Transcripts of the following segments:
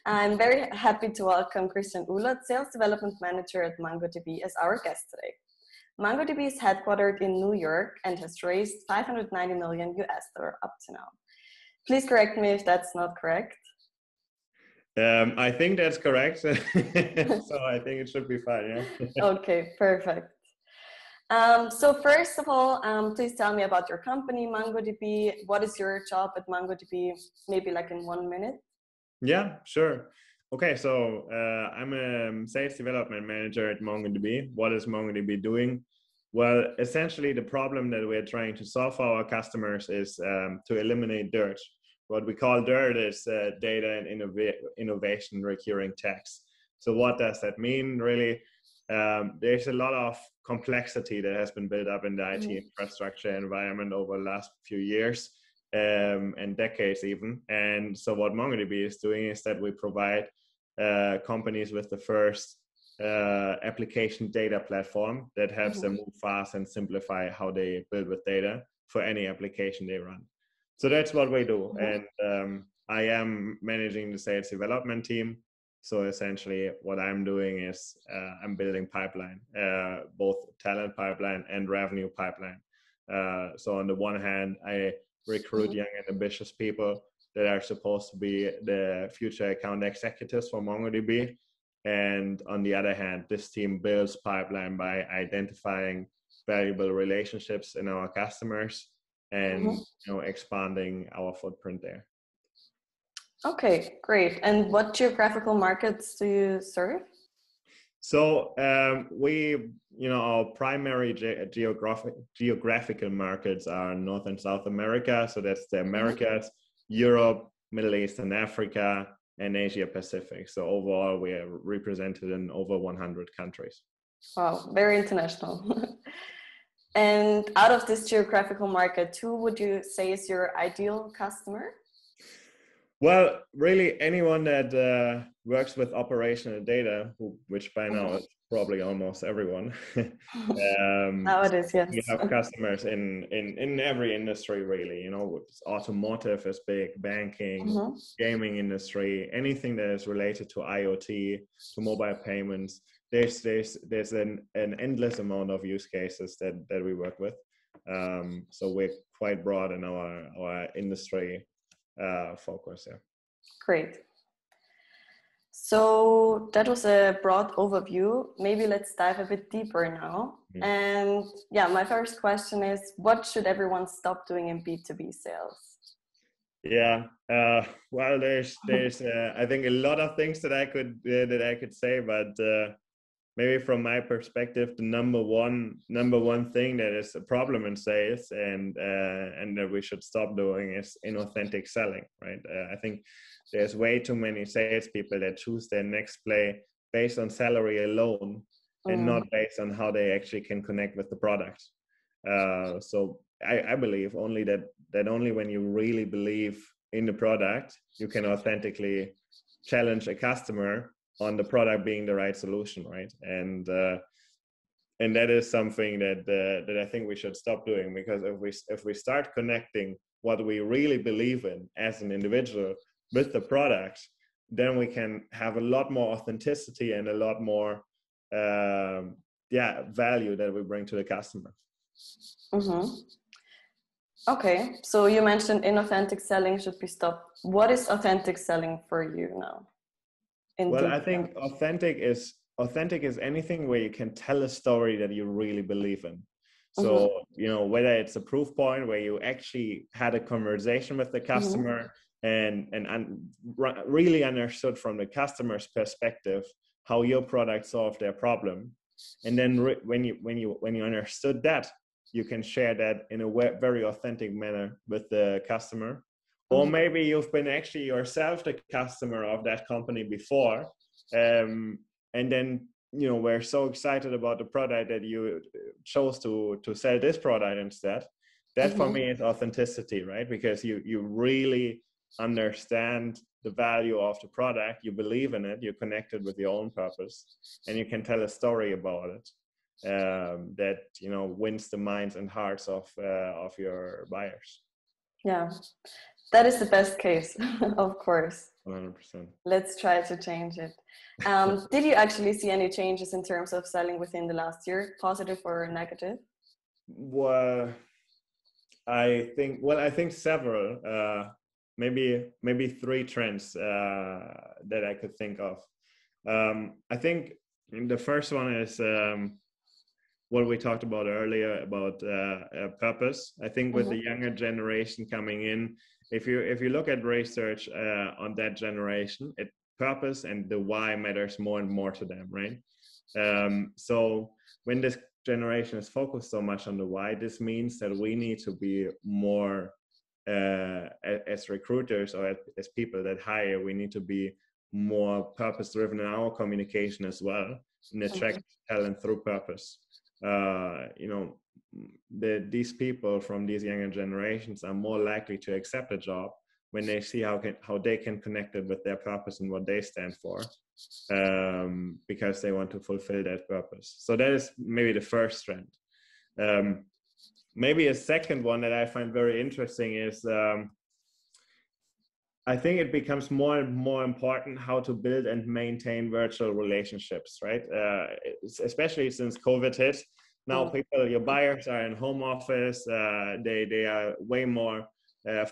I'm very happy to welcome Christian Uloth, Sales Development Manager at MongoDB, as our guest today. MongoDB is headquartered in New York and has raised $590 million up to now. Please correct me if that's not correct. I think that's correct. So I think it should be fine, yeah. Okay, perfect. So first of all, please tell me about your company, MongoDB. What is your job at MongoDB? Maybe like in 1 minute. Yeah, sure. Okay, so I'm a sales development manager at MongoDB. What is MongoDB doing? Well, essentially the problem that we're trying to solve for our customers is to eliminate dirt. What we call dirt is data and innovation recurring tax. So what does that mean, really? There's a lot of complexity that has been built up in the IT infrastructure environment over the last few years and decades even. And so what MongoDB is doing is that we provide companies with the first application data platform that helps them move fast and simplify how they build with data for any application they run. So that's what we do. And I am managing the sales development team. So essentially what I'm doing is I'm building pipeline, both talent pipeline and revenue pipeline. So on the one hand, I recruit young and ambitious people that are supposed to be the future account executives for MongoDB. And on the other hand, this team builds pipeline by identifying valuable relationships in our customers and expanding our footprint there. Okay, great. And what geographical markets do you serve? So our primary geographical markets are North and South America. So that's the Americas, Europe, Middle East and Africa, and Asia Pacific. So overall, we are represented in over 100 countries. Wow, very international. And out of this geographical market, who would you say is your ideal customer? Well, really anyone that works with operational data, which by now is probably almost everyone. Nowadays, yes. We have customers in every industry, really. Automotive is big, banking, gaming industry, anything that is related to IoT, to mobile payments. There's an endless amount of use cases that we work with. So we're quite broad in our industry focus. Yeah. Great. So that was a broad overview. Maybe let's dive a bit deeper now. And yeah, my first question is, what should everyone stop doing in B2B sales? Yeah, well, there's I think a lot of things that I could say, but maybe from my perspective, the number one thing that is a problem in sales and that we should stop doing is inauthentic selling, right? I think there's way too many salespeople that choose their next play based on salary alone and not based on how they actually can connect with the product. So I believe only that only when you really believe in the product, you can authentically challenge a customer on the product being the right solution, right? And that is something that I think we should stop doing, because if we start connecting what we really believe in as an individual with the product, then we can have a lot more authenticity and a lot more value that we bring to the customer. Okay, so you mentioned inauthentic selling should be stopped. What is authentic selling for you now? Well, I think authentic is anything where you can tell a story that you really believe in. So, whether it's a proof point where you actually had a conversation with the customer and really understood from the customer's perspective how your product solved their problem. And then when you understood that, you can share that in a very authentic manner with the customer. Or maybe you've been actually yourself the customer of that company before. And then, we're so excited about the product that you chose to sell this product instead. That for me is authenticity, right? Because you really understand the value of the product, you believe in it, you're connected with your own purpose, and you can tell a story about it that, wins the minds and hearts of your buyers. Yeah. That is the best case, of course. 100%. Let's try to change it. Did you actually see any changes in terms of selling within the last year, positive or negative? Well, I think several, maybe three trends that I could think of. I think the first one is what we talked about earlier about purpose. I think with the younger generation coming in, if you look at research on that generation, purpose and the why matters more and more to them, right? So when this generation is focused so much on the why, this means that we need to be more as recruiters or as people that hire, we need to be more purpose driven in our communication as well, and attract talent through purpose. These people from these younger generations are more likely to accept a job when they see how they can connect it with their purpose and what they stand for, because they want to fulfill that purpose. So that is maybe the first trend. Maybe a second one that I find very interesting is I think it becomes more and more important how to build and maintain virtual relationships, right? Especially since COVID hit. Now your buyers are in home office. They are way more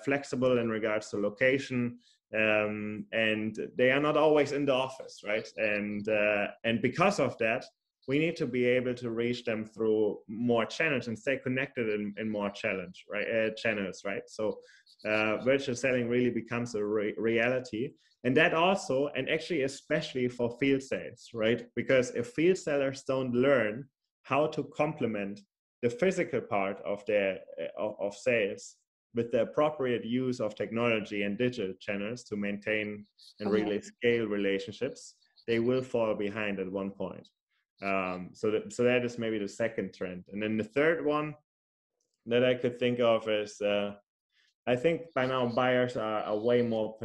flexible in regards to location, and they are not always in the office, right? And because of that, we need to be able to reach them through more channels and stay connected in more channels, right? So virtual selling really becomes a reality. And that also, and actually especially for field sales, right? Because if field sellers don't learn how to complement the physical part of their of sales with the appropriate use of technology and digital channels to maintain and really scale relationships, they will fall behind at one point. So that is maybe the second trend. And then the third one that I could think of is I think by now buyers are way more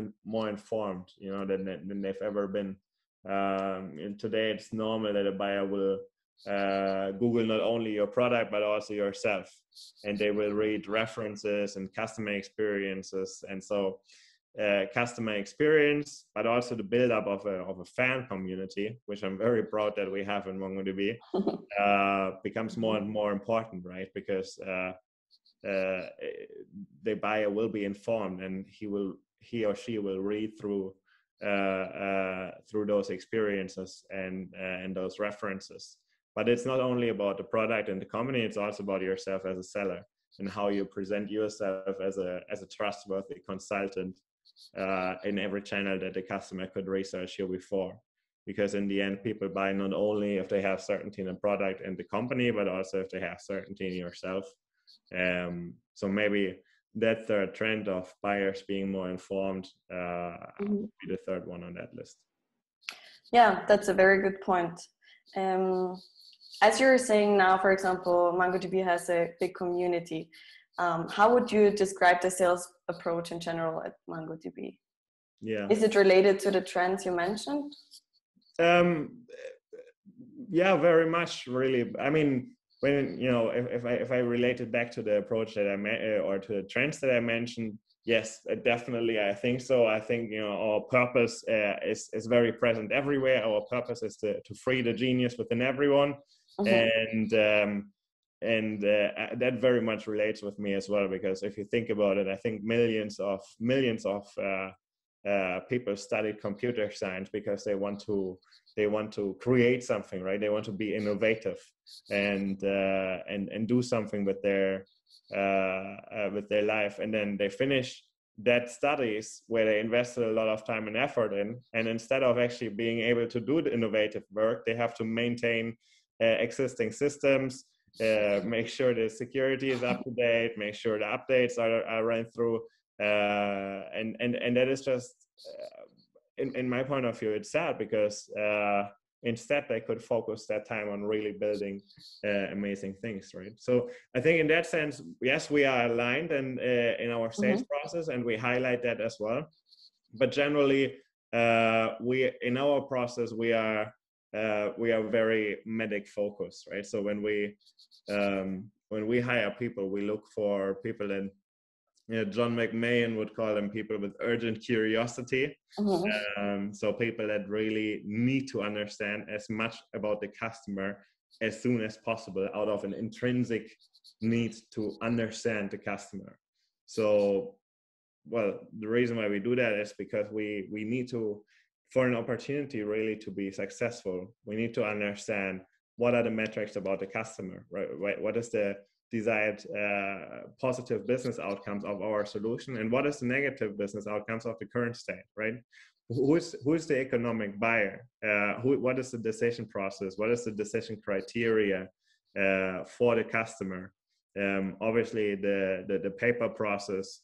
informed, than they've ever been. And today it's normal that a buyer will Google not only your product but also yourself, and they will read references and customer experiences. And so customer experience, but also the build-up of a fan community, which I'm very proud that we have in MongoDB, becomes more and more important, right? Because the buyer will be informed, and he or she will read through those experiences and those references. But it's not only about the product and the company; it's also about yourself as a seller and how you present yourself as a trustworthy consultant in every channel that the customer could research you before. Because in the end, people buy not only if they have certainty in the product and the company, but also if they have certainty in yourself. So maybe that third trend of buyers being more informed would be the third one on that list. Yeah, that's a very good point. As you're saying now, for example, MongoDB has a big community. How would you describe the sales approach in general at MongoDB? Yeah. Is it related to the trends you mentioned? Yeah, very much, really. I mean, when if I relate it back to the approach that I or to the trends that I mentioned, yes, definitely, I think so. I think our purpose is very present everywhere. Our purpose is to free the genius within everyone, and that very much relates with me as well. Because if you think about it, I think millions of people studied computer science because they want to create something, right? They want to be innovative and do something with their life, and then they finish that studies where they invested a lot of time and effort in, and instead of actually being able to do the innovative work, they have to maintain existing systems, make sure the security is up to date, make sure the updates are run through, and that is just in my point of view, it's sad because instead they could focus that time on really building amazing things, right? So I think in that sense, yes, we are aligned and in our sales process, and we highlight that as well. But generally, in our process we are very medic focused, right? So when we hire people, we look for people John McMahon would call them people with urgent curiosity. So people that really need to understand as much about the customer as soon as possible out of an intrinsic need to understand the customer. So, well, the reason why we do that is because we need to, for an opportunity really to be successful, we need to understand what are the metrics about the customer, right? What is the desired positive business outcomes of our solution, and what is the negative business outcomes of the current state, right? Who is the economic buyer? What is the decision process? What is the decision criteria for the customer? Obviously, the paper process.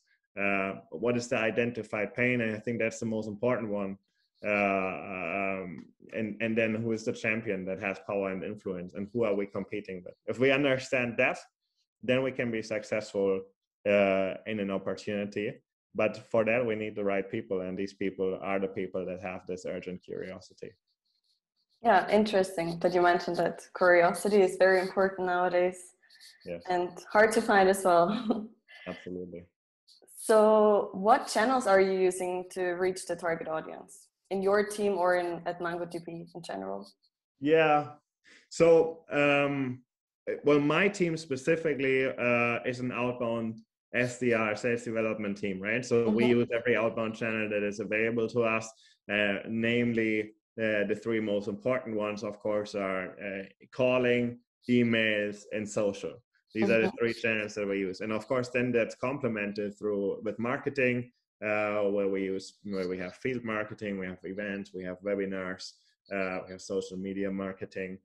What is the identified pain? And I think that's the most important one. And then who is the champion that has power and influence, and who are we competing with? If we understand that, then we can be successful in an opportunity. But for that, we need the right people, and these people are the people that have this urgent curiosity. Yeah, interesting that you mentioned that curiosity is very important nowadays. Yes. And hard to find as well. Absolutely. So what channels are you using to reach the target audience in your team or at MongoDB in general? Yeah. So, well, my team specifically is an outbound SDR, sales development team, right? So we use every outbound channel that is available to us, namely the three most important ones, of course, are calling, emails, and social. These are the three channels that we use. And of course, then that's complemented with marketing, where we have field marketing, we have events, we have webinars, we have social media marketing.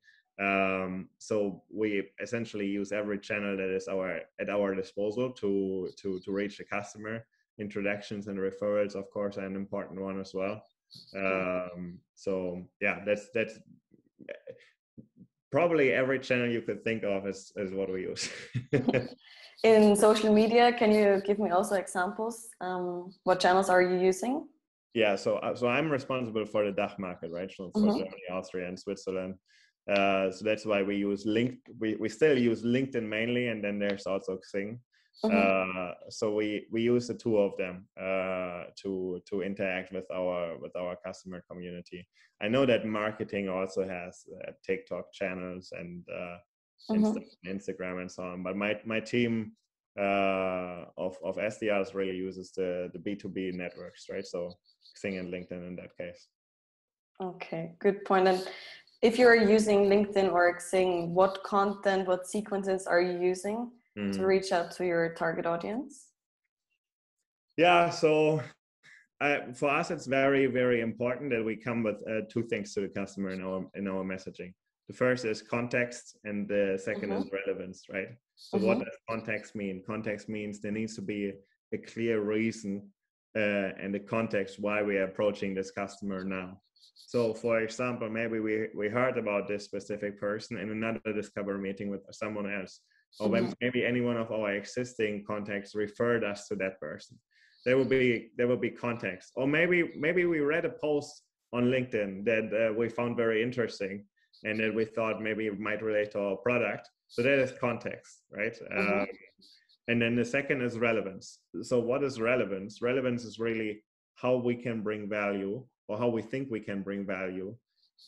So we essentially use every channel that is at our disposal to reach the customer. Introductions and referrals, of course, are an important one as well. So yeah, that's probably every channel you could think of is what we use. In social media, can you give me also examples? What channels are you using? Yeah, so I'm responsible for the DACH market, right? So for Germany, Austria, and Switzerland. So that's why we use we still use LinkedIn mainly, and then there's also Xing. So we use the two of them to interact with our customer community. I know that marketing also has TikTok channels and Instagram and so on, but my team of SDRs really uses the B2B networks, right? So Xing and LinkedIn in that case. Okay, good point. And if you're using LinkedIn or Xing, what content, what sequences are you using to reach out to your target audience? Yeah, so for us, it's very, very important that we come with two things to the customer in our messaging. The first is context, and the second is relevance, right? So what does context mean? Context means there needs to be a clear reason and the context why we are approaching this customer now. So for example, maybe we heard about this specific person in another discovery meeting with someone else, or maybe any one of our existing contacts referred us to that person. There will be context. Or maybe we read a post on LinkedIn that we found very interesting and that we thought maybe it might relate to our product. So that is context, right? And then the second is relevance. So what is relevance? Relevance is really how we can bring value, or how we think we can bring value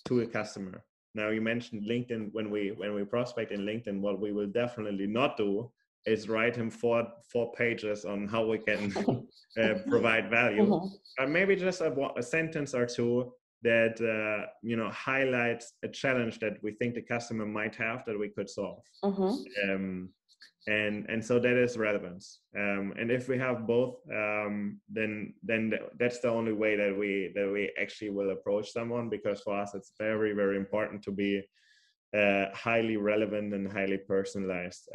to a customer. Now, you mentioned LinkedIn. When we prospect in LinkedIn, what we will definitely not do is write him four pages on how we can provide value, but maybe just a sentence or two that highlights a challenge that we think the customer might have that we could solve. And so that is relevance. And if we have both, then that's the only way that we actually will approach someone, because for us it's very, very important to be highly relevant and highly personalized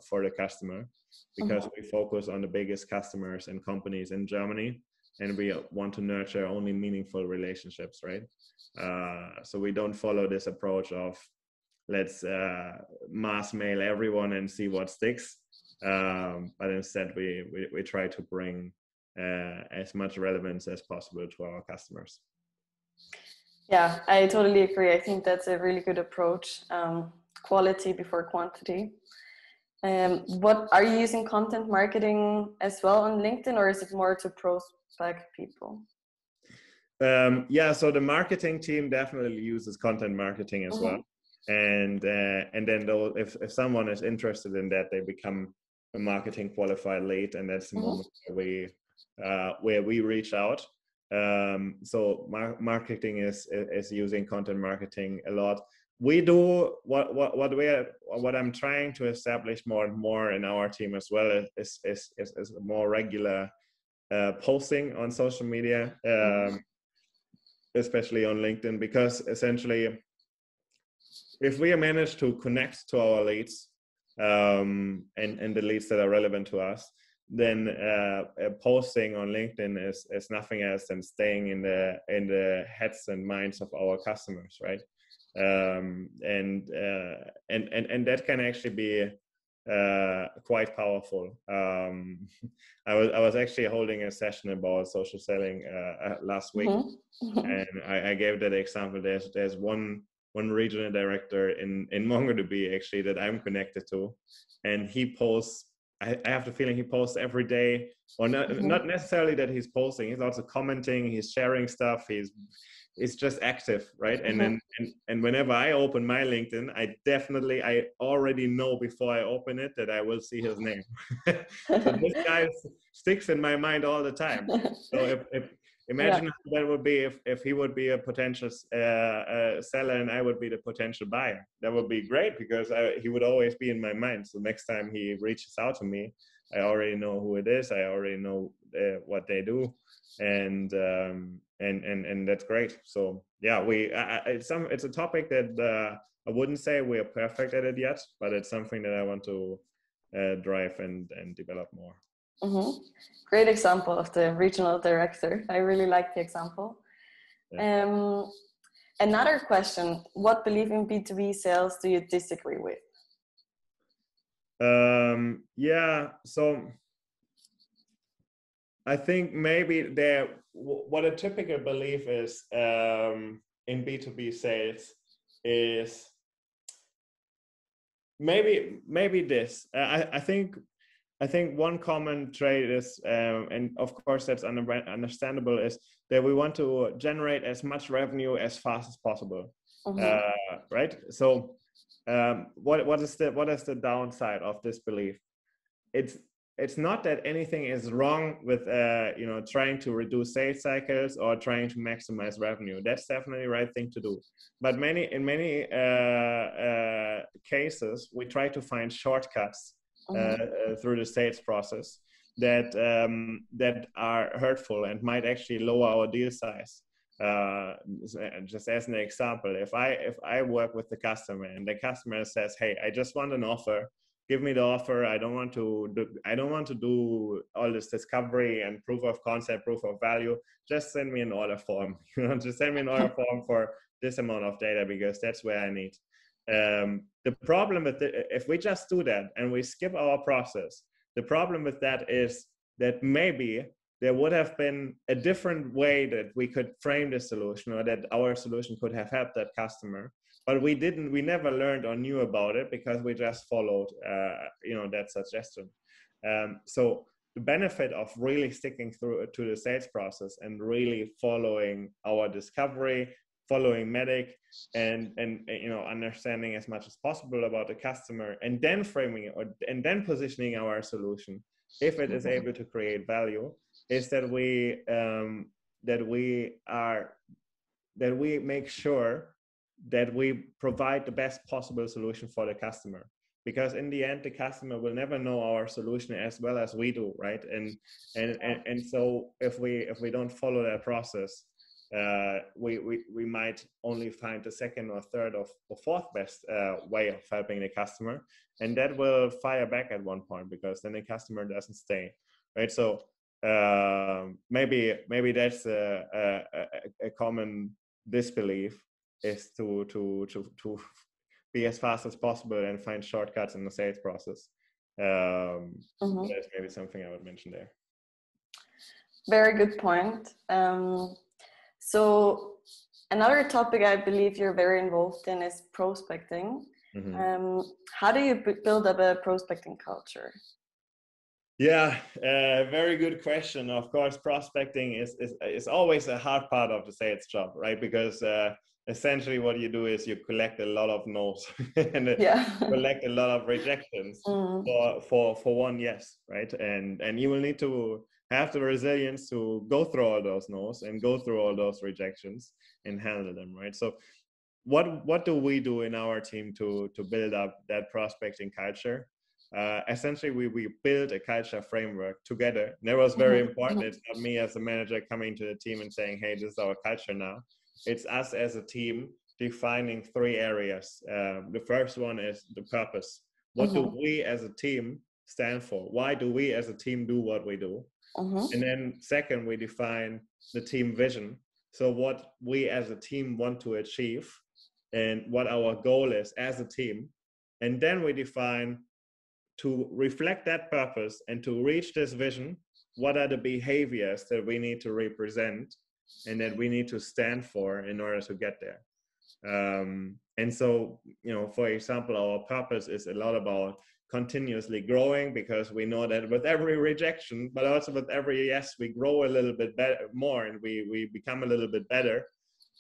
for the customer, because we focus on the biggest customers and companies in Germany, and we want to nurture only meaningful relationships, right? So we don't follow this approach of let's mass mail everyone and see what sticks, but instead we try to bring as much relevance as possible to our customers. Yeah, I totally agree. I think that's a really good approach. Quality before quantity. What are you using content marketing as well on LinkedIn, or is it more to prospect people? Yeah, so the marketing team definitely uses content marketing as well. And then though, if someone is interested in that, they become a marketing qualified lead, and that's the moment where we reach out. So marketing is using content marketing a lot. We do what I'm trying to establish more and more in our team as well is more regular posting on social media, especially on LinkedIn, because essentially, if we manage to connect to our leads and the leads that are relevant to us, then posting on LinkedIn is nothing else than staying in the heads and minds of our customers, right? And that can actually be quite powerful. I was actually holding a session about social selling last week, and I gave that example. There's one regional director in MongoDB actually that I'm connected to, and he posts. I have the feeling he posts every day, or not necessarily that he's posting. He's also commenting. He's sharing stuff. He's just active, right? And then and whenever I open my LinkedIn, I already know before I open it that I will see his name. So this guy sticks in my mind all the time. So if imagine how that would be if he would be a potential seller and I would be the potential buyer. That would be great because he would always be in my mind. So next time he reaches out to me, I already know who it is. I already know what they do, and that's great. So yeah, it's a topic that I wouldn't say we are perfect at it yet, but it's something that I want to drive and develop more. Great example of the regional director. I really like the example. Yeah. Another question: what belief in B2B sales do you disagree with? Yeah, so I think maybe what a typical belief is in B2B sales is maybe this. I think one common trait is, and of course that's understandable, is that we want to generate as much revenue as fast as possible, right? So what is the downside of this belief? It's not that anything is wrong with trying to reduce sales cycles or trying to maximize revenue. That's definitely the right thing to do. But in many cases, we try to find shortcuts through the sales process that are hurtful and might actually lower our deal size. Just as an example, if I work with the customer and the customer says, "Hey, I just want an offer. Give me the offer. I don't want to do all this discovery and proof of concept, proof of value. Just send me an order form. Just send me an order form for this amount of data because that's where I need." The problem with if we just do that and we skip our process, the problem with that is that maybe there would have been a different way that we could frame the solution, or that our solution could have helped that customer. But we never learned or knew about it because we just followed, that suggestion. So the benefit of really sticking through to the sales process and really following our discovery, following Medic, and understanding as much as possible about the customer, and then framing it, and then positioning our solution, if it is able to create value, is that we make sure that we provide the best possible solution for the customer, because in the end the customer will never know our solution as well as we do, right? And so if we don't follow that process, we might only find the second or third or fourth best way of helping the customer, and that will fire back at one point, because then the customer doesn't stay, right? So maybe that's a common disbelief, is to be as fast as possible and find shortcuts in the sales process. That's maybe something I would mention there. Very good point. So another topic I believe you're very involved in is prospecting. Mm-hmm. How do you build up a prospecting culture? Yeah, very good question. Of course, prospecting is always a hard part of the sales job, right? Because essentially what you do is you collect a lot of no's and Yeah. collect a lot of rejections for one yes, right? And you will need to have the resilience to go through all those no's and go through all those rejections and handle them, right? So what do we do in our team to build up that prospecting culture? Essentially, we build a culture framework together. And that was very important. It's not me as a manager coming to the team and saying, hey, this is our culture now. It's us as a team defining 3 areas. The first one is the purpose. What do we as a team stand for? Why do we as a team do what we do? And then second, we define the team vision. So what we as a team want to achieve and what our goal is as a team. And then we define, to reflect that purpose and to reach this vision, what are the behaviors that we need to represent and that we need to stand for in order to get there. And so, for example, our purpose is a lot about continuously growing, because we know that with every rejection, but also with every yes, we grow a little bit better, more, and we become a little bit better.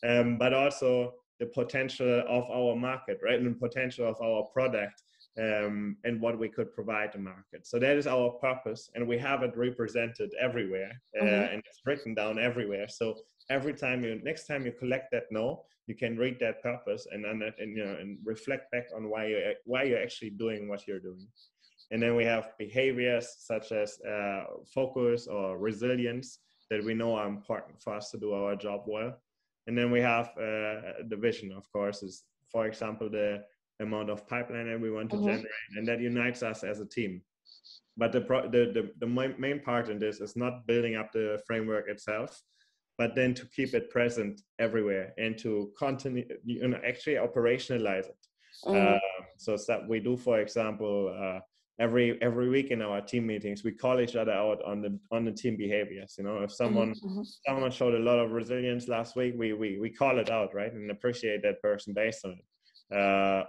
But also the potential of our market, right? And the potential of our product. And what we could provide the market. So that is our purpose, and we have it represented everywhere, and it's written down everywhere. So every time next time you collect that no, you can read that purpose and reflect back on why you're actually doing what you're doing. And then we have behaviors such as focus or resilience that we know are important for us to do our job well. And then we have the vision, of course, is, for example, the amount of pipeline that we want to generate, and that unites us as a team. But the main part in this is not building up the framework itself, but then to keep it present everywhere and to continue, actually operationalize it. So it's that we do, for example, every week in our team meetings, we call each other out on the team behaviors. If someone showed a lot of resilience last week, we call it out, right, and appreciate that person based on it.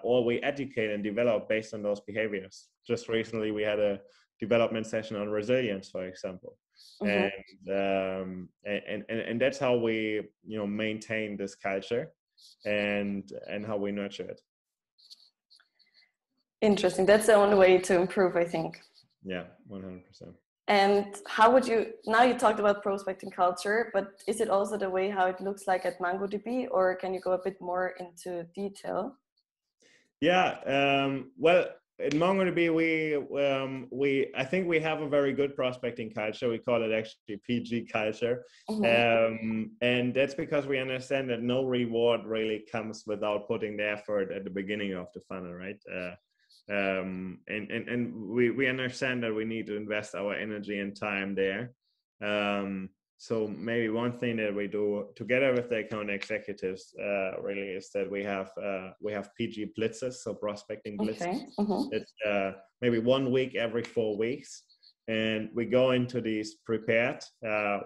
Or we educate and develop based on those behaviors. Just recently, we had a development session on resilience, for example, and that's how we maintain this culture and how we nurture it. Interesting. That's the only way to improve, I think. Yeah, 100%. And how would you, now you talked about prospecting culture, but is it also the way how it looks like at MongoDB, or can you go a bit more into detail? Yeah, well, at MongoDB, I think we have a very good prospecting culture. We call it actually PG culture. And that's because we understand that no reward really comes without putting the effort at the beginning of the funnel, right? And we understand that we need to invest our energy and time there. So maybe one thing that we do together with the account executives really is that we have PG blitzes, so prospecting blitzes. It's maybe 1 week every 4 weeks, and we go into these prepared.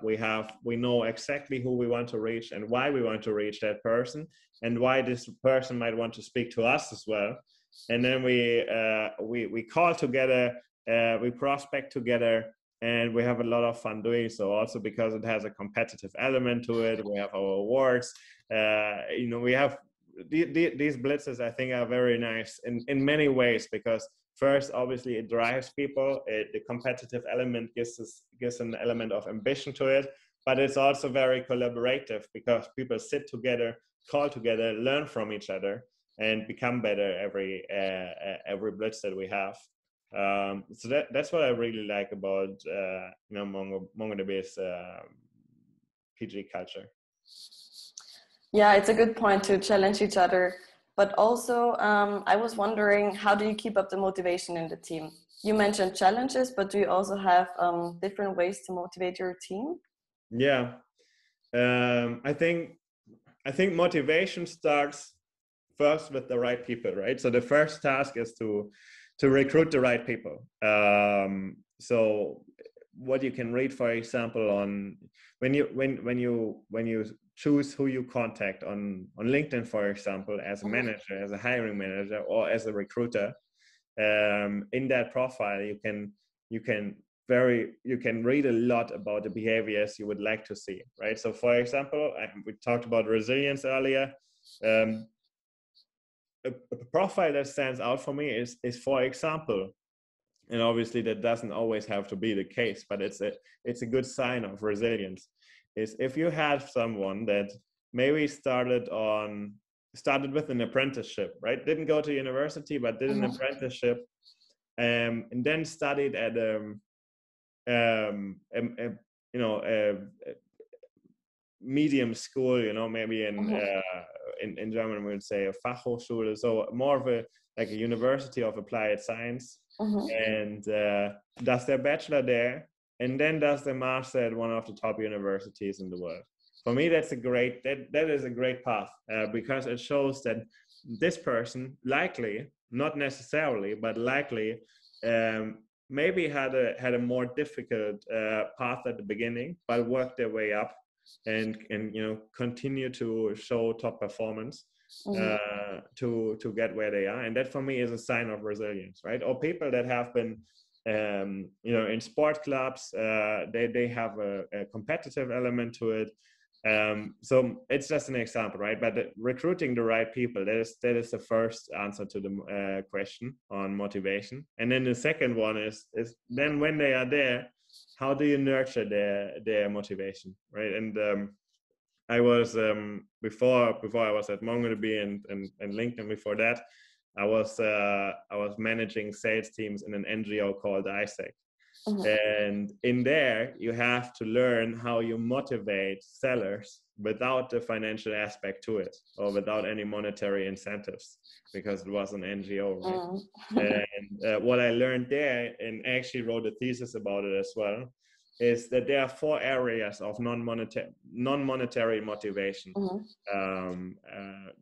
We know exactly who we want to reach and why we want to reach that person, and why this person might want to speak to us as well. And then we call together, we prospect together. And we have a lot of fun doing so, also because it has a competitive element to it. We have our awards. We have these blitzes, I think, are very nice in many ways, because first, obviously, it drives people. The competitive element gives an element of ambition to it, but it's also very collaborative, because people sit together, call together, learn from each other, and become better every blitz that we have. So that's what I really like about MongoDB's PG culture. Yeah, it's a good point to challenge each other. But also, I was wondering, how do you keep up the motivation in the team? You mentioned challenges, but do you also have different ways to motivate your team? Yeah, I think motivation starts first with the right people, right? So the first task is to recruit the right people. So what you can read, for example, on when you choose who you contact on LinkedIn, for example, as a manager, as a hiring manager, or as a recruiter. In that profile, you can read a lot about the behaviors you would like to see, right? So, for example, we talked about resilience earlier. A profile that stands out for me is for example, and obviously that doesn't always have to be the case, but it's a good sign of resilience, is if you have someone that maybe started with an apprenticeship, right? Didn't go to university, but did an apprenticeship, and then studied at medium school, maybe in German we would say a Fachhochschule, so more of a university of applied science, and does their bachelor there, and then does their master at one of the top universities in the world. For me, that is a great path, because it shows that this person likely, not necessarily, but likely, maybe had a more difficult path at the beginning, but worked their way up and continue to show top performance to get where they are. And that for me is a sign of resilience, right? Or people that have been in sport clubs, they have a competitive element to it. So it's just an example, right? But recruiting the right people, that is the first answer to the question on motivation. And then the second one is then when they are there, how do you nurture their motivation, right? And I was before I was at MongoDB and LinkedIn. Before that, I was managing sales teams in an NGO called ISEC. And in there, you have to learn how you motivate sellers without the financial aspect to it, or without any monetary incentives, because it was an NGO, right? And what I learned there, and actually wrote a thesis about it as well, is that there are 4 areas of non-monetary motivation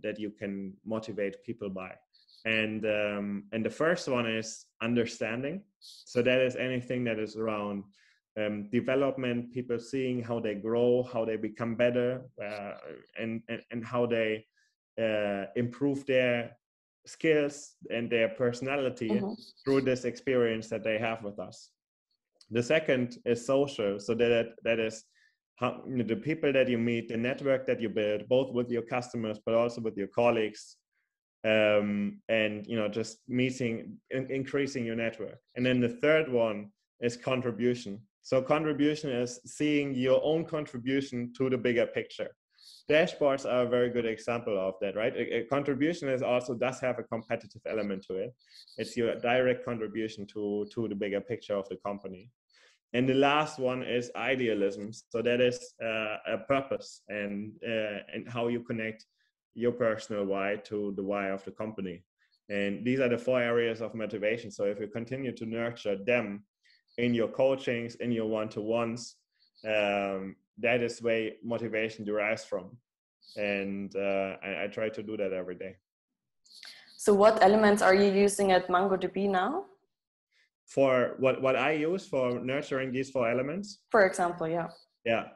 that you can motivate people by. And the first one is understanding. So that is anything that is around development, people seeing how they grow, how they become better, and how they improve their skills and their personality through this experience that they have with us. The second is social. So that is how, the people that you meet, the network that you build, both with your customers, but also with your colleagues, and just meeting, increasing your network. And then the third one is contribution. So contribution is seeing your own contribution to the bigger picture. Dashboards are a very good example of that, right? A contribution does have a competitive element to it. It's your direct contribution to the bigger picture of the company. And the last one is idealism. So that is a purpose and how you connect your personal why to the why of the company. And these are the 4 areas of motivation. So if you continue to nurture them in your coachings, in your one-to-ones, that is where motivation derives from. And I try to do that every day. So what elements are you using at MongoDB now? For what I use for nurturing these 4 elements? For example, yeah. Yeah.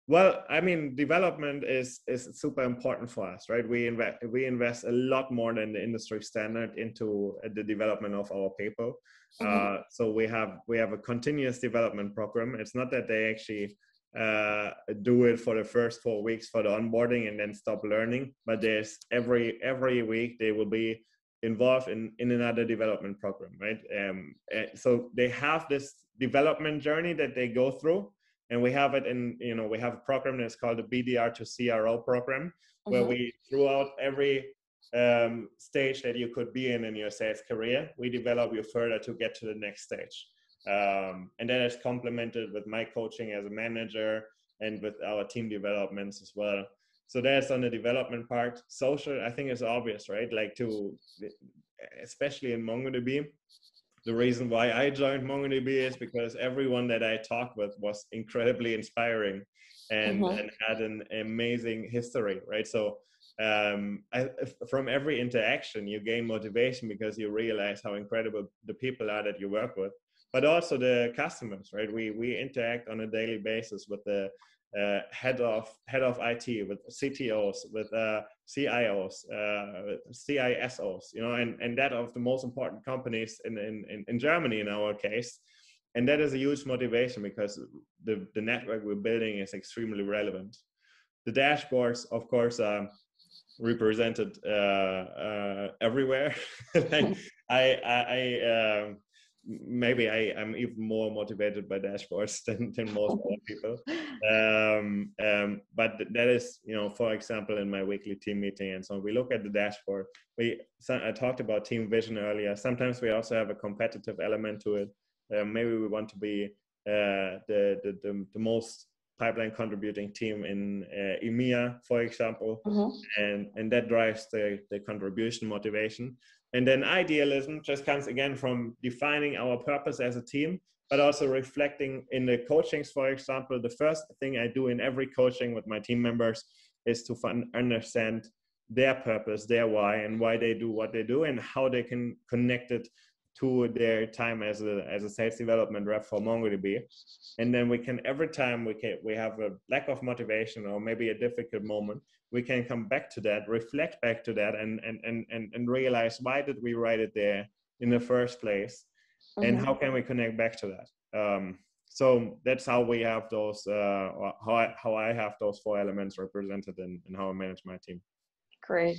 Well, I mean, development is super important for us, right? We invest a lot more than the industry standard into the development of our people. So we have a continuous development program. It's not that they actually do it for the first 4 weeks for the onboarding and then stop learning, but there's every week they will be involved in another development program, right? So they have this development journey that they go through. And we have it we have a program that's called the BDR to CRO program, where we, throughout every stage that you could be in your sales career, we develop you further to get to the next stage. And that is complemented with my coaching as a manager and with our team developments as well. So that's on the development part. Social, I think, is obvious, right? Especially in MongoDB. The reason why I joined MongoDB is because everyone that I talked with was incredibly inspiring and had an amazing history, right? So from every interaction, you gain motivation because you realize how incredible the people are that you work with, but also the customers, right? We interact on a daily basis with the head of IT, with CTOs, with CIOs, CISOs, you know, and that of the most important companies in Germany in our case. And that is a huge motivation because the network we're building is extremely relevant. The dashboards, of course, are represented everywhere. Like maybe I'm even more motivated by dashboards than most other people. But that is, you know, for example, in my weekly team meeting and so on, we look at the dashboard. I talked about team vision earlier. Sometimes we also have a competitive element to it. Maybe we want to be the most pipeline contributing team in EMEA, for example, and that drives the contribution motivation. And then idealism just comes again from defining our purpose as a team, but also reflecting in the coachings, for example. The first thing I do in every coaching with my team members is to understand their purpose, their why, and why they do what they do, and how they can connect it to their time as a sales development rep for MongoDB. And then we can, every time we have a lack of motivation or maybe a difficult moment, we can come back to that, reflect back to that, and realize, why did we write it there in the first place? And how can we connect back to that? So that's how we have those, how I have those 4 elements represented in how I manage my team. Great.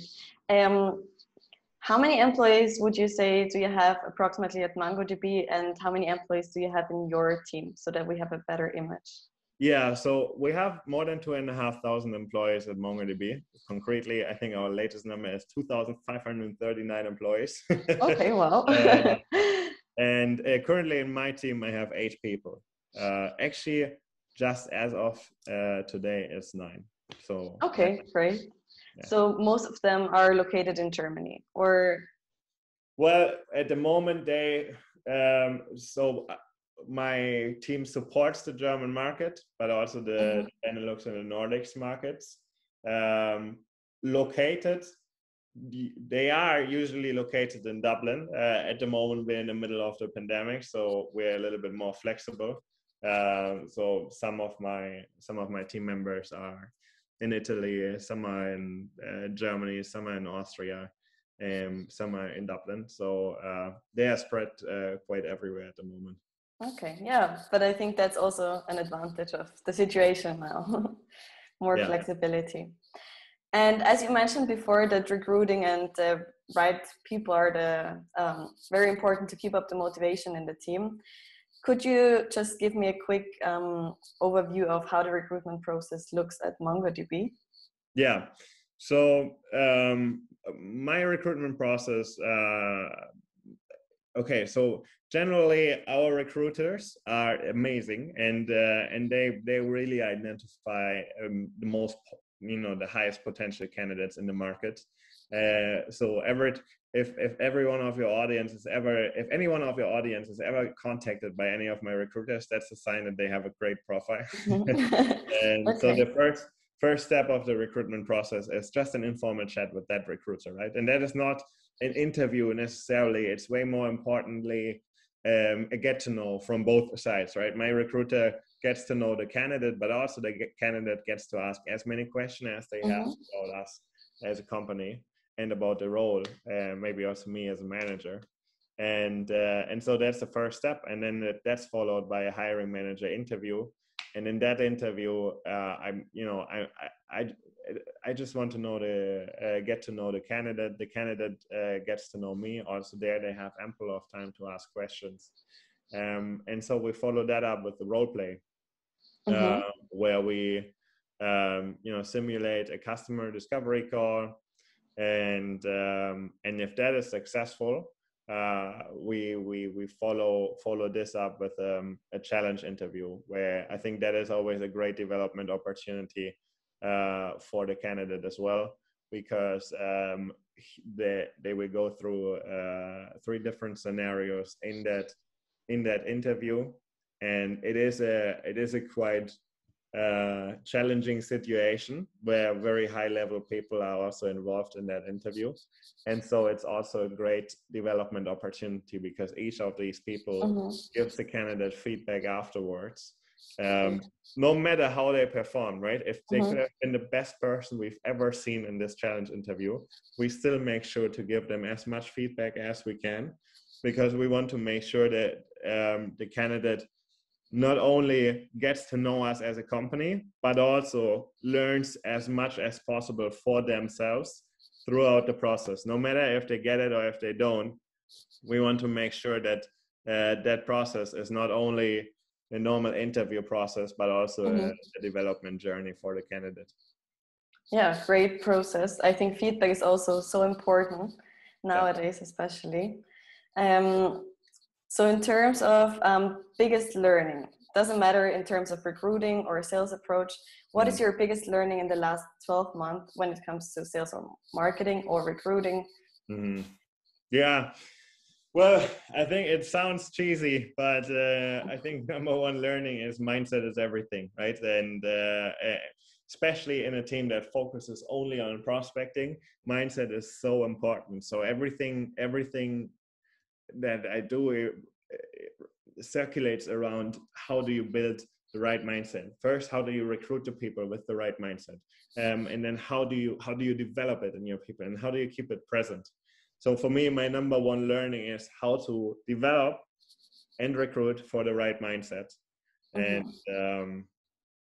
How many employees would you say do you have approximately at MongoDB, and how many employees do you have in your team, so that we have a better image? Yeah, so we have more than 2,500 employees at MongoDB. Concretely, I think our latest number is 2,539 employees. Okay, wow. And currently in my team, I have 8 people. Actually, just as of today, it's 9. So okay, great. Yeah. So most of them are located in Germany, or? Well, at the moment, my team supports the German market, but also the BENELUX and the Nordics markets. They are usually located in Dublin. At the moment, we're in the middle of the pandemic, so we're a little bit more flexible. So some of my team members are in Italy, some are in Germany, some are in Austria, some are in Dublin. So they are spread quite everywhere at the moment. Okay, yeah, but I think that's also an advantage of the situation now, more flexibility. And as you mentioned before, that recruiting and the right people are very important to keep up the motivation in the team. Could you just give me a quick overview of how the recruitment process looks at MongoDB? Yeah, so my recruitment process, okay, so generally our recruiters are amazing, and they really identify the most, the highest potential candidates in the market. So if every one of your audience is if any one of your audience is ever contacted by any of my recruiters, that's a sign that they have a great profile. And so the first step of the recruitment process is just an informal chat with that recruiter, right? And that is not an interview necessarily. It's way more importantly a get to know from both sides, right? My recruiter gets to know the candidate, but also the candidate gets to ask as many questions as they have about us as a company and about the role, maybe also me as a manager. And so that's the first step. And then that's followed by a hiring manager interview. And in that interview, I just want to get to know the candidate. The candidate gets to know me. Also there, they have ample of time to ask questions. And so we follow that up with the role play, where we, simulate a customer discovery call. And if that is successful, we follow this up with a challenge interview, where I think that is always a great development opportunity for the candidate as well, because they will go through 3 different scenarios in that interview, and it is a quite challenging situation where very high level people are also involved in that interview. And so it's also a great development opportunity, because each of these people gives the candidate feedback afterwards, No matter how they perform, right? If they could have been the best person we've ever seen in this challenge interview, we still make sure to give them as much feedback as we can, because we want to make sure that the candidate not only gets to know us as a company, but also learns as much as possible for themselves throughout the process. No matter if they get it or if they don't, we want to make sure that that process is not only a normal interview process, but also a development journey for the candidate. Yeah, great process. I think feedback is also so important nowadays, especially. So in terms of biggest learning, doesn't matter in terms of recruiting or sales approach, what is your biggest learning in the last 12 months when it comes to sales or marketing or recruiting? Yeah, well, I think it sounds cheesy, but I think number one learning is mindset is everything, right? And especially in a team that focuses only on prospecting, mindset is so important. So everything that I do circulates around how do you build the right mindset. First, how do you recruit the people with the right mindset, and then how do you develop it in your people, and how do you keep it present? So for me, my number one learning is how to develop and recruit for the right mindset. And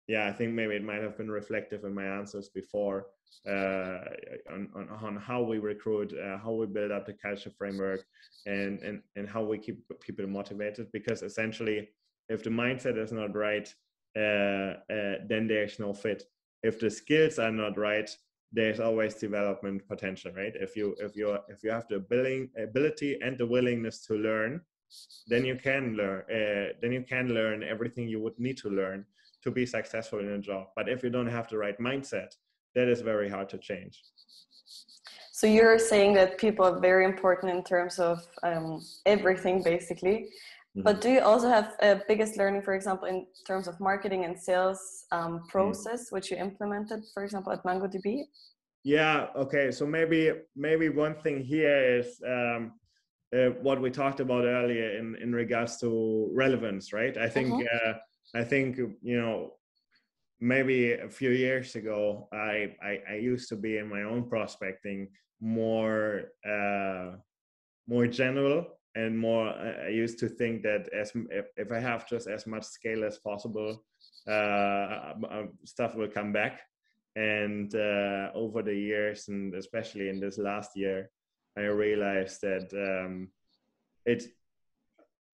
yeah, I think maybe it might have been reflective in my answers before on how we recruit, how we build up the culture framework, and how we keep people motivated. Because essentially, if the mindset is not right, then there's no fit. If the skills are not right, there's always development potential, right? If you have the ability and the willingness to learn, then you can learn everything you would need to learn to be successful in a job. But if you don't have the right mindset, that is very hard to change. So you're saying that people are very important in terms of everything, basically. But do you also have a biggest learning, for example, in terms of marketing and sales process, which you implemented, for example, at MongoDB? Yeah, okay. So maybe one thing here is what we talked about earlier in regards to relevance, right? I think, you know, maybe a few years ago, I used to be in my own prospecting more general and more. I used to think that if I have just as much scale as possible, stuff will come back. And over the years, and especially in this last year, I realized that it's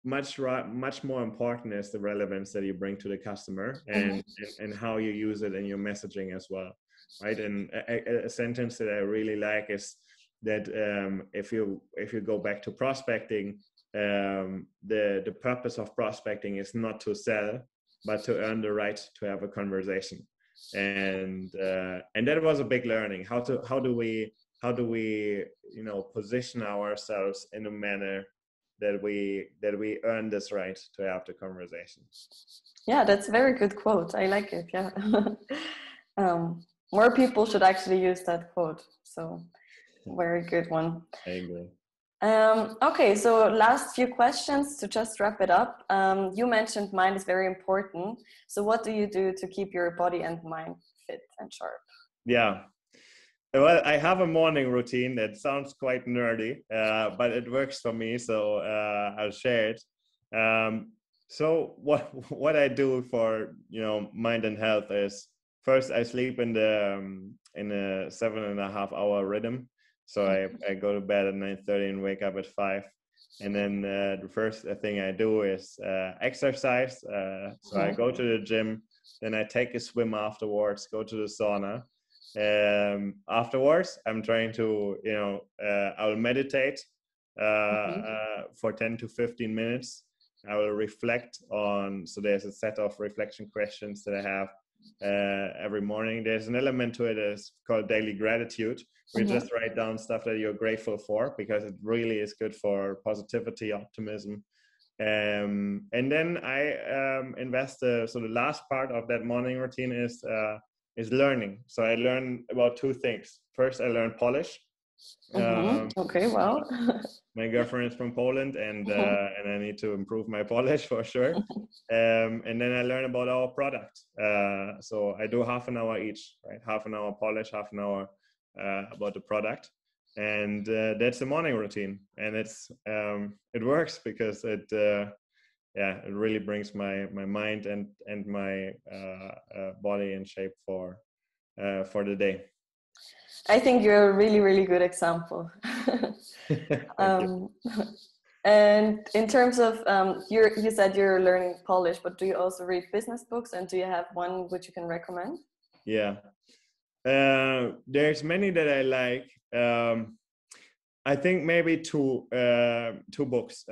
much more important is the relevance that you bring to the customer, and how you use it in your messaging as well, right? And a sentence that I really like is that if you go back to prospecting, the purpose of prospecting is not to sell, but to earn the right to have a conversation. And that was a big learning. How do we position ourselves in a manner that we earn this right to have the conversation. Yeah, that's a very good quote. I like it. Yeah. More people should actually use that quote. So very good one. I agree. Okay, so last few questions to just wrap it up. You mentioned mind is very important. So what do you do to keep your body and mind fit and sharp? Yeah. Well, I have a morning routine that sounds quite nerdy, but it works for me, so I'll share it. So what I do for mind and health is, first I sleep in a 7.5 hour rhythm. So I go to bed at 9:30 and wake up at 5. And then the first thing I do is exercise. So I go to the gym, then I take a swim afterwards, go to the sauna. Afterwards, I'm trying to, I'll meditate for 10 to 15 minutes. I will reflect on, so there's a set of reflection questions that I have every morning. There's an element to it that's called daily gratitude. We just write down stuff that you're grateful for, because it really is good for positivity, optimism. And then I invest, so the last part of that morning routine is learning. So I learn about two things. First, I learn Polish. Okay, well. My girlfriend is from Poland, and I need to improve my Polish for sure. And then I learn about our product. So I do half an hour each, right? Half an hour Polish, half an hour about the product, and that's the morning routine. And it works because it really brings my mind and my body in shape for the day. I think you're a really, really good example. And in terms of, you said you're learning Polish, but do you also read business books, and do you have one which you can recommend? Yeah, there's many that I like. I think maybe two books.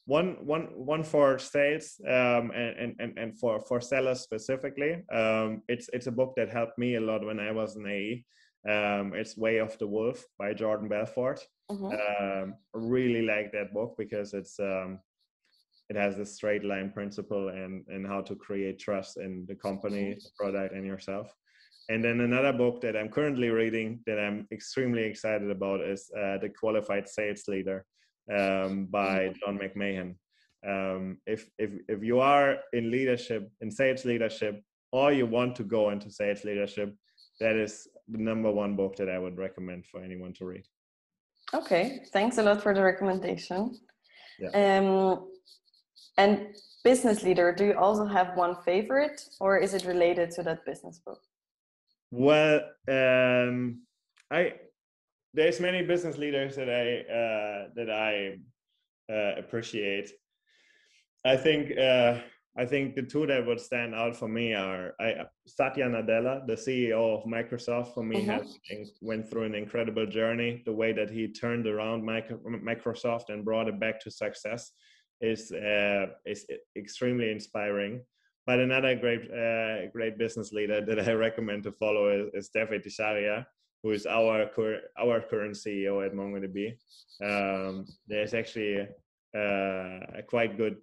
One for sales and for sellers specifically. It's a book that helped me a lot when I was in AE. It's Way of the Wolf by Jordan Belfort. Really like that book because it has this straight line principle and how to create trust in the company, the product, and yourself. And then another book that I'm currently reading that I'm extremely excited about is The Qualified Sales Leader by John McMahon. If you are in leadership, in sales leadership, or you want to go into sales leadership, that is the #1 book that I would recommend for anyone to read. Okay, thanks a lot for the recommendation. Yeah. And business leader, do you also have one favorite, or is it related to that business book? Well, there's many business leaders that I appreciate. I think the two that would stand out for me are Satya Nadella, the CEO of Microsoft. For me, went through an incredible journey. The way that he turned around Microsoft and brought it back to success is extremely inspiring. But another great business leader that I recommend to follow is David Tisharia, who is our current CEO at MongoDB. There's actually a quite good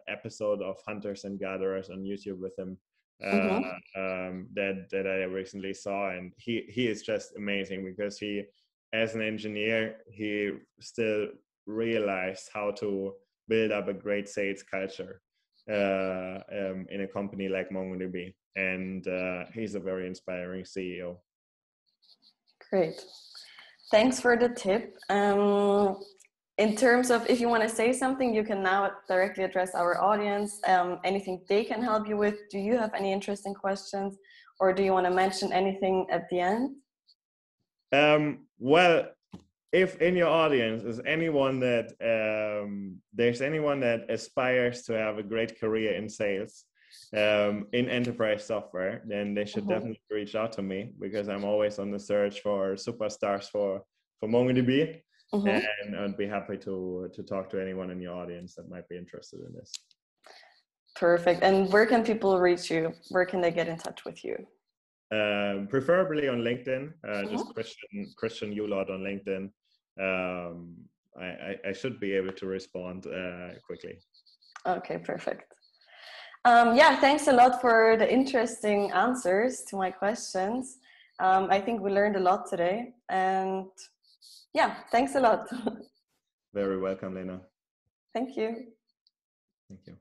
episode of Hunters and Gatherers on YouTube with him that I recently saw, and he is just amazing because he, as an engineer, he still realized how to build up a great sales culture in a company like MongoDB, and he's a very inspiring CEO. Great, thanks for the tip. In terms of, if you want to say something, you can now directly address our audience. Anything they can help you with? Do you have any interesting questions, or do you want to mention anything at the end? Well, if in your audience is anyone that there's anyone that aspires to have a great career in sales, in enterprise software, then they should definitely reach out to me, because I'm always on the search for superstars for MongoDB. And I'd be happy to talk to anyone in your audience that might be interested in this. Perfect. And where can people reach you? Where can they get in touch with you? Preferably on LinkedIn, just Christian Uloth on LinkedIn. I should be able to respond quickly. Okay, perfect. Yeah, thanks a lot for the interesting answers to my questions. I think we learned a lot today, and yeah, thanks a lot. Very welcome, Lena. Thank you. Thank you.